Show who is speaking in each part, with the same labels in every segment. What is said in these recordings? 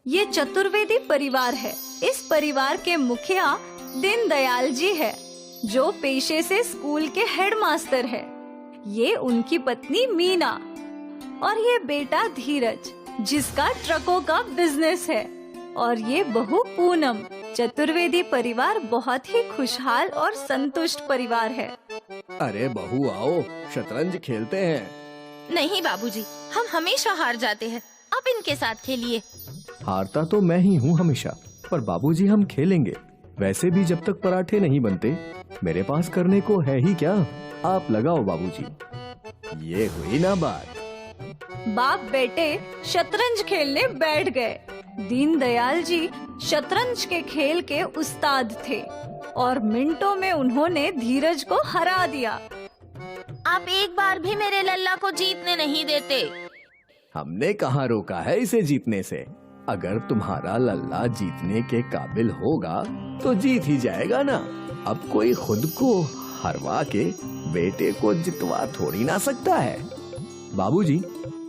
Speaker 1: ये चतुर्वेदी परिवार है। इस परिवार के मुखिया दीनदयाल जी है, जो पेशे से स्कूल के हेडमास्टर है। ये उनकी पत्नी मीना और ये बेटा धीरज, जिसका ट्रकों का बिजनेस है, और ये बहू पूनम। चतुर्वेदी परिवार बहुत ही खुशहाल और संतुष्ट परिवार है।
Speaker 2: अरे बहू आओ, शतरंज खेलते हैं।
Speaker 3: नहीं बाबूजी, हम हमेशा हार जाते हैं। आप इनके साथ खेलिए।
Speaker 2: हारता तो मैं ही हूँ हमेशा, पर बाबूजी हम खेलेंगे। वैसे भी जब तक पराठे नहीं बनते मेरे पास करने को है ही क्या। आप लगाओ बाबूजी। ये हुई ना बात।
Speaker 1: बाप बेटे शतरंज खेलने बैठ गए। दीनदयाल जी शतरंज के खेल के उस्ताद थे और मिनटों में उन्होंने धीरज को हरा दिया।
Speaker 3: आप एक बार भी मेरे लल्ला को जीतने नहीं देते।
Speaker 2: हमने कहाँ रोका है इसे जीतने से। अगर तुम्हारा लल्ला जीतने के काबिल होगा तो जीत ही जाएगा ना। अब कोई खुद को हरवा के बेटे को जितवा थोड़ी ना सकता है। बाबूजी,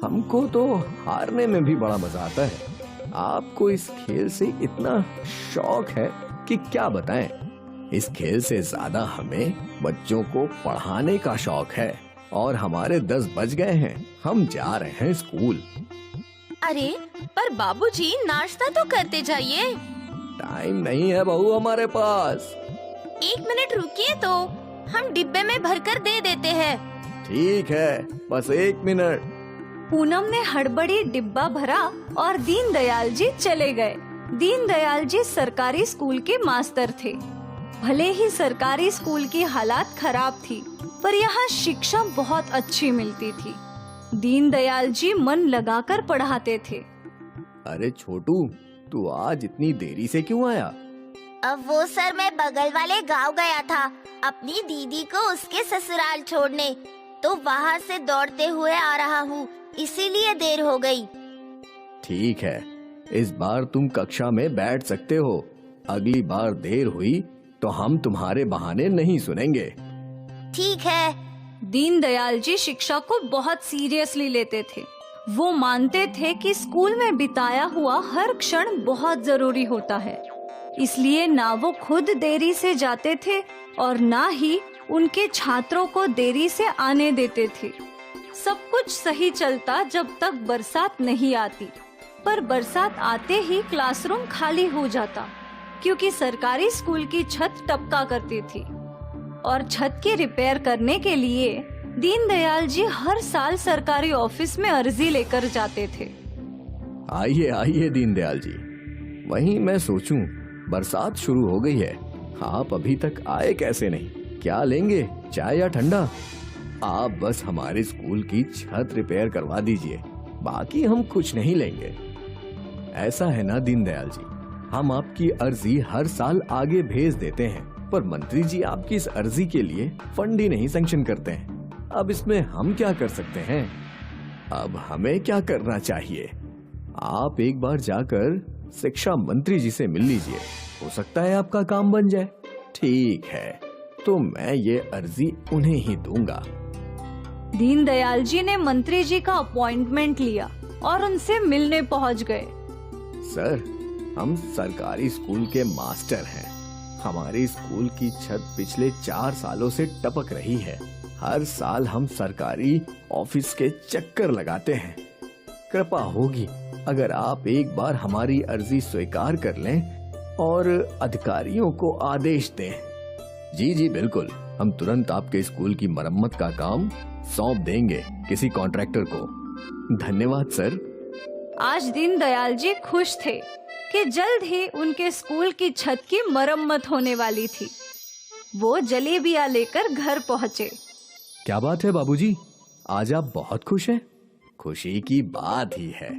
Speaker 2: हमको तो हारने में भी बड़ा मजा आता है। आपको इस खेल से इतना शौक है कि क्या बताएं। इस खेल से ज्यादा हमें बच्चों को पढ़ाने का शौक है। और हमारे 10 बज गए हैं, हम जा रहे हैं स्कूल।
Speaker 3: अरे पर बाबूजी, नाश्ता तो करते जाइए।
Speaker 2: टाइम नहीं है बहू हमारे पास।
Speaker 3: 1 मिनट रुकिए तो हम डिब्बे में भरकर दे देते हैं।
Speaker 2: ठीक है, बस 1 मिनट।
Speaker 1: पूनम ने हड़बड़ी डिब्बा भरा और दीनदयाल जी चले गए। दीनदयाल जी सरकारी स्कूल के मास्टर थे। भले ही सरकारी स्कूल की हालात खराब थी, पर यहाँ शिक्षा बहुत अच्छी मिलती थी। दीनदयाल जी मन लगाकर पढ़ाते थे।
Speaker 2: अरे छोटू, तू आज इतनी देरी से क्यों आया?
Speaker 4: अब वो सर, मैं बगल वाले गांव गया था अपनी दीदी को उसके ससुराल छोड़ने, तो वहाँ से दौड़ते हुए आ रहा हूँ, इसीलिए देर हो गई।
Speaker 2: ठीक है, इस बार तुम कक्षा में बैठ सकते हो। अगली बार देर हुई तो हम तुम्हारे बहाने नहीं सुनेंगे।
Speaker 4: ठीक है।
Speaker 1: दीनदयाल जी शिक्षा को बहुत सीरियसली लेते थे। वो मानते थे कि स्कूल में बिताया हुआ हर क्षण बहुत जरूरी होता है। इसलिए ना वो खुद देरी से जाते थे और ना ही उनके छात्रों को देरी से आने देते थे। सब कुछ सही चलता जब तक बरसात नहीं आती, पर बरसात आते ही क्लासरूम खाली हो जाता, क्योंकि सरकारी स्कूल की छत टपका करती थी। और छत की रिपेयर करने के लिए दीनदयाल जी हर साल सरकारी ऑफिस में अर्जी लेकर जाते थे।
Speaker 2: आइए आइए दीनदयाल जी। वहीं मैं सोचूं, बरसात शुरू हो गई है, आप अभी तक आए कैसे नहीं? क्या लेंगे, चाय या ठंडा? आप बस हमारे स्कूल की छत रिपेयर करवा दीजिए, बाकी हम कुछ नहीं लेंगे। ऐसा है ना दीनदयाल जी, हम आपकी अर्जी हर साल आगे भेज देते हैं, पर मंत्री जी आपकी इस अर्जी के लिए फंड ही नहीं सैंक्शन करते हैं। अब इसमें हम क्या कर सकते हैं? अब हमें क्या करना चाहिए? आप एक बार जाकर शिक्षा मंत्री जी से मिल लीजिए, हो सकता है आपका काम बन जाए। ठीक है, तो मैं ये अर्जी उन्हें ही दूंगा।
Speaker 1: दीनदयाल जी ने मंत्री जी का अपॉइंटमेंट लिया और उनसे मिलने पहुंच गए।
Speaker 2: सर, हम सरकारी स्कूल के मास्टर हैं। हमारे स्कूल की छत पिछले 4 सालों से टपक रही है। हर साल हम सरकारी ऑफिस के चक्कर लगाते हैं। कृपा होगी अगर आप एक बार हमारी अर्जी स्वीकार कर लें और अधिकारियों को आदेश दें। जी जी बिल्कुल, हम तुरंत आपके स्कूल की मरम्मत का काम सौंप देंगे किसी कॉन्ट्रैक्टर को। धन्यवाद सर।
Speaker 1: आज दीनदयाल जी खुश थे कि जल्द ही उनके स्कूल की छत की मरम्मत होने वाली थी। वो जलेबियां लेकर घर पहुँचे।
Speaker 2: क्या बात है बाबूजी, आज आप बहुत खुश हैं? खुशी की बात ही है।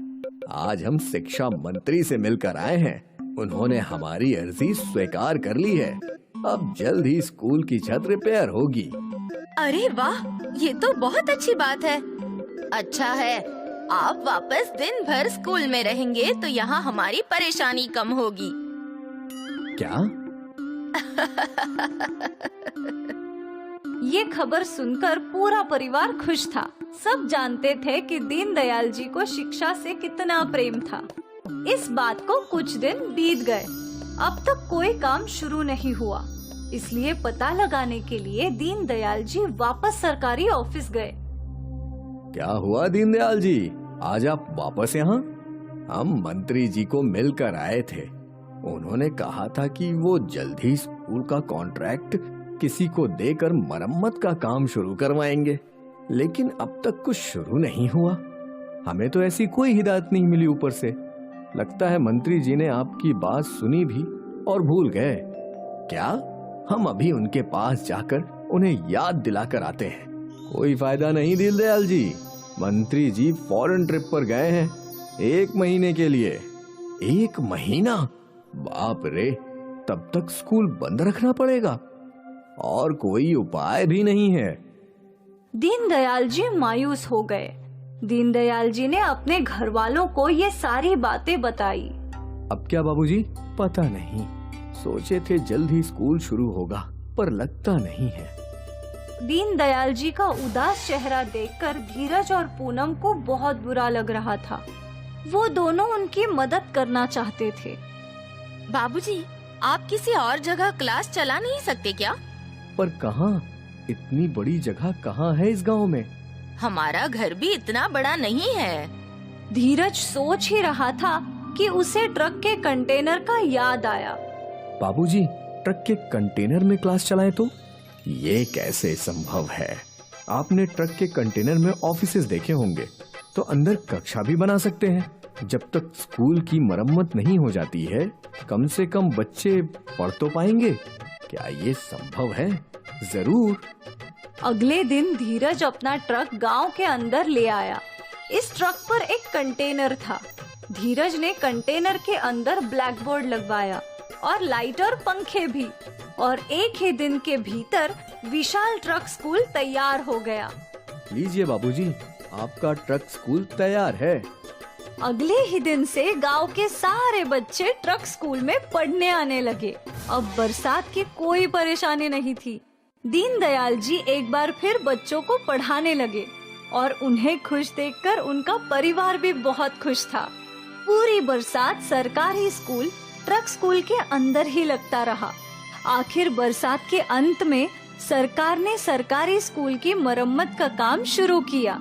Speaker 2: आज हम शिक्षा मंत्री से मिलकर आए हैं। उन्होंने हमारी अर्जी स्वीकार कर ली है। अब जल्द ही स्कूल की छत रिपेयर होगी।
Speaker 3: अरे वाह, ये तो बहुत अच्छी बात है। अच्छा है, आप वापस दिन भर स्कूल में रहेंगे तो यहाँ हमारी परेशानी कम होगी।
Speaker 2: क्या?
Speaker 1: ये खबर सुनकर पूरा परिवार खुश था। सब जानते थे कि दीनदयाल जी को शिक्षा से कितना प्रेम था। इस बात को कुछ दिन बीत गए। अब तक कोई काम शुरू नहीं हुआ, इसलिए पता लगाने के लिए दीनदयाल जी वापस सरकारी ऑफिस गए।
Speaker 2: क्या हुआ दीनदयाल जी, आज आप वापस यहाँ? हम मंत्री जी को मिलकर आए थे। उन्होंने कहा था कि वो जल्द ही स्कूल का कॉन्ट्रैक्ट किसी को देकर मरम्मत का काम शुरू करवाएंगे, लेकिन अब तक कुछ शुरू नहीं हुआ। हमें तो ऐसी कोई हिदायत नहीं मिली ऊपर से। लगता है मंत्री जी ने आपकी बात सुनी भी और भूल गए। क्या हम अभी उनके पास जाकर उन्हें याद दिलाकर आते हैं? कोई फायदा नहीं दीनदयाल जी, मंत्री जी फॉरेन ट्रिप पर गए हैं 1 महीने के लिए। 1 महीना? बाप रे, तब तक स्कूल बंद रखना पड़ेगा और कोई उपाय भी नहीं है।
Speaker 1: दीनदयाल जी मायूस हो गए। दीनदयाल जी ने अपने घर वालों को ये सारी बातें बताई।
Speaker 2: अब क्या बाबूजी? पता नहीं, सोचे थे जल्द ही स्कूल शुरू होगा, पर लगता नहीं है।
Speaker 1: दीनदयाल जी का उदास चेहरा देखकर धीरज और पूनम को बहुत बुरा लग रहा था। वो दोनों उनकी मदद करना चाहते थे।
Speaker 3: बाबूजी, आप किसी और जगह क्लास चला नहीं सकते क्या?
Speaker 2: पर कहाँ? इतनी बड़ी जगह कहाँ है इस गांव में?
Speaker 3: हमारा घर भी इतना बड़ा नहीं है।
Speaker 1: धीरज सोच ही रहा था कि उसे ट्रक के कंटेनर का याद आया।
Speaker 2: बाबूजी, ट्रक के कंटेनर में क्लास चलाएं तो? ये कैसे संभव है? आपने ट्रक के कंटेनर में ऑफिसेज देखे होंगे, तो अंदर कक्षा भी बना सकते हैं। जब तक स्कूल की मरम्मत नहीं हो जाती है, कम से कम बच्चे पढ़ तो पाएंगे। क्या ये संभव है? जरूर।
Speaker 1: अगले दिन धीरज अपना ट्रक गांव के अंदर ले आया। इस ट्रक पर एक कंटेनर था। धीरज ने कंटेनर के अंदर ब्लैक बोर्ड लगवाया और लाइट और पंखे भी, और एक ही दिन के भीतर विशाल ट्रक स्कूल तैयार हो गया।
Speaker 2: लीजिए बाबूजी, आपका ट्रक स्कूल तैयार है।
Speaker 1: अगले ही दिन से गांव के सारे बच्चे ट्रक स्कूल में पढ़ने आने लगे। अब बरसात की कोई परेशानी नहीं थी। दीनदयाल जी एक बार फिर बच्चों को पढ़ाने लगे और उन्हें खुश देखकर उनका परिवार भी बहुत खुश था। पूरी बरसात सरकारी स्कूल ट्रक स्कूल के अंदर ही लगता रहा। आखिर बरसात के अंत में सरकार ने सरकारी स्कूल की मरम्मत का काम शुरू किया।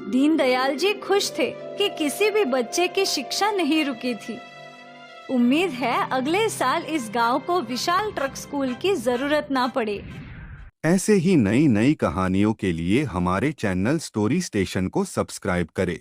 Speaker 1: दीनदयाल जी खुश थे कि किसी भी बच्चे की शिक्षा नहीं रुकी थी। उम्मीद है अगले साल इस गांव को विशाल ट्रक स्कूल की जरूरत ना पड़े।
Speaker 5: ऐसे ही नई नई कहानियों के लिए हमारे चैनल स्टोरी स्टेशन को सब्सक्राइब करें।